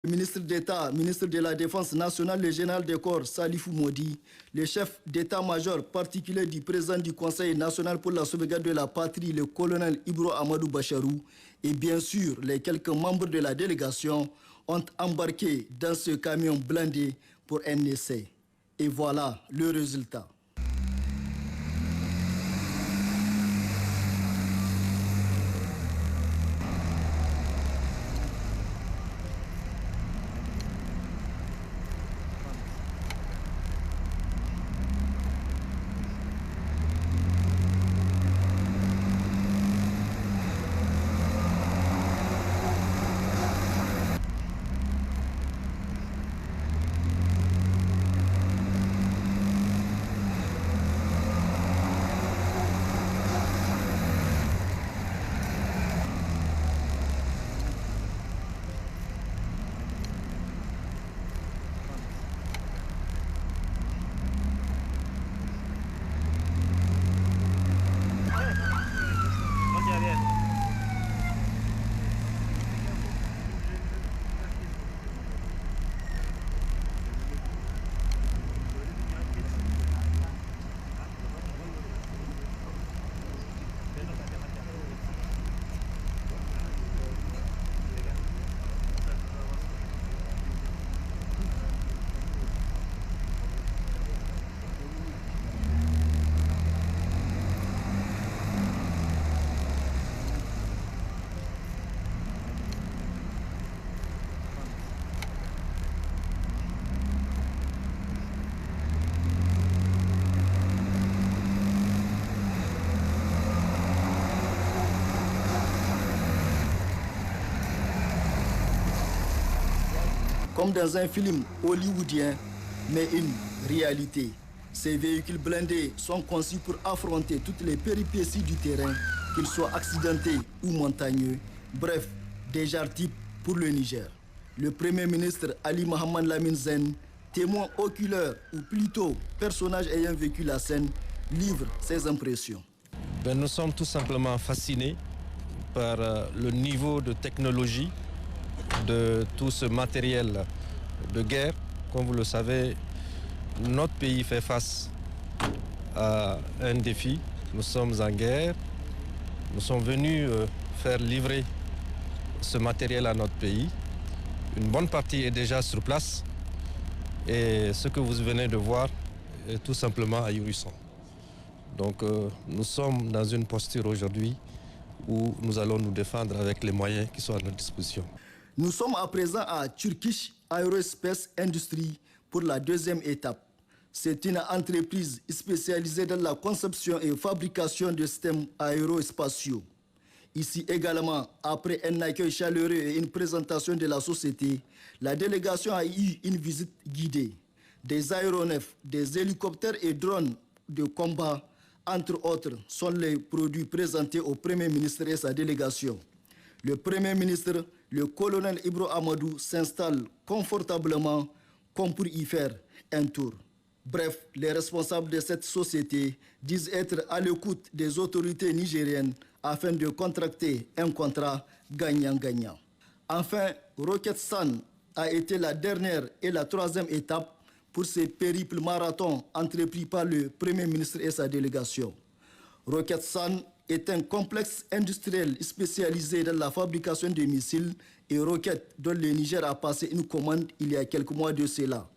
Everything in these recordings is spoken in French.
Le ministre d'État, ministre de la Défense nationale, le général de corps Salifou Modi, le chef d'état-major particulier du président du Conseil national pour la sauvegarde de la patrie, le colonel Ibro Amadou Bacharou, et bien sûr les quelques membres de la délégation ont embarqué dans ce camion blindé pour un essai. Et voilà le résultat. Comme dans un film hollywoodien, mais une réalité. Ces véhicules blindés sont conçus pour affronter toutes les péripéties du terrain, qu'ils soient accidentés ou montagneux. Bref, des genres types pour le Niger. Le Premier ministre Ali Mohamed Lamine Zen, témoin oculaire ou plutôt personnage ayant vécu la scène, livre ses impressions. Nous sommes tout simplement fascinés par le niveau de technologie de tout ce matériel de guerre. Comme vous le savez, notre pays fait face à un défi. Nous sommes en guerre. Nous sommes venus faire livrer ce matériel à notre pays. Une bonne partie est déjà sur place. Et ce que vous venez de voir est tout simplement ahurissant. Donc nous sommes dans une posture aujourd'hui où nous allons nous défendre avec les moyens qui sont à notre disposition. Nous sommes à présent à Turkish Aerospace Industry pour la deuxième étape. C'est une entreprise spécialisée dans la conception et fabrication de systèmes aérospatiaux. Ici également, après un accueil chaleureux et une présentation de la société, la délégation a eu une visite guidée. Des aéronefs, des hélicoptères et drones de combat, entre autres, sont les produits présentés au Premier ministre et sa délégation. Le Premier ministre, le colonel Ibro Amadou, s'installe confortablement comme pour y faire un tour. Bref, les responsables de cette société disent être à l'écoute des autorités nigériennes afin de contracter un contrat gagnant-gagnant. Enfin, Rocket San a été la dernière et la troisième étape pour ce périple marathon entrepris par le Premier ministre et sa délégation. Rocket San est un complexe industriel spécialisé dans la fabrication de missiles et roquettes dont le Niger a passé une commande il y a quelques mois de cela.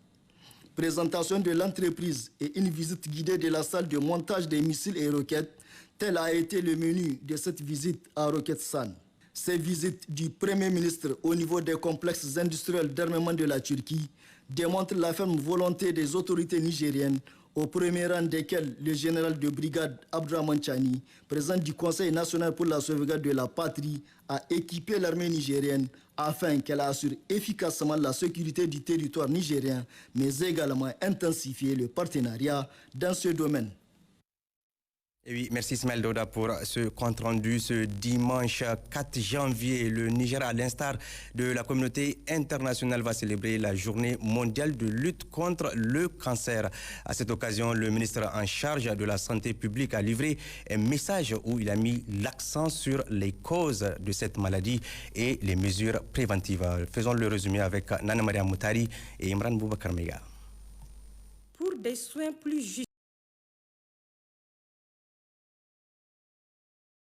Présentation de l'entreprise et une visite guidée de la salle de montage des missiles et roquettes, tel a été le menu de cette visite à Rocket San. Ces visites du Premier ministre au niveau des complexes industriels d'armement de la Turquie démontrent la ferme volonté des autorités nigériennes, au premier rang desquels le général de brigade Abdourahmane Chani, président du Conseil national pour la sauvegarde de la patrie, a équipé l'armée nigérienne afin qu'elle assure efficacement la sécurité du territoire nigérien, mais également intensifier le partenariat dans ce domaine. Et oui, merci Ismaël Douda pour ce compte-rendu. Ce dimanche 4 janvier, le Niger, à l'instar de la communauté internationale, va célébrer la journée mondiale de lutte contre le cancer. À cette occasion, le ministre en charge de la santé publique a livré un message où il a mis l'accent sur les causes de cette maladie et les mesures préventives. Faisons le résumé avec Nana Maria Moutari et Imran Boubacar Mega. Pour des soins plus justes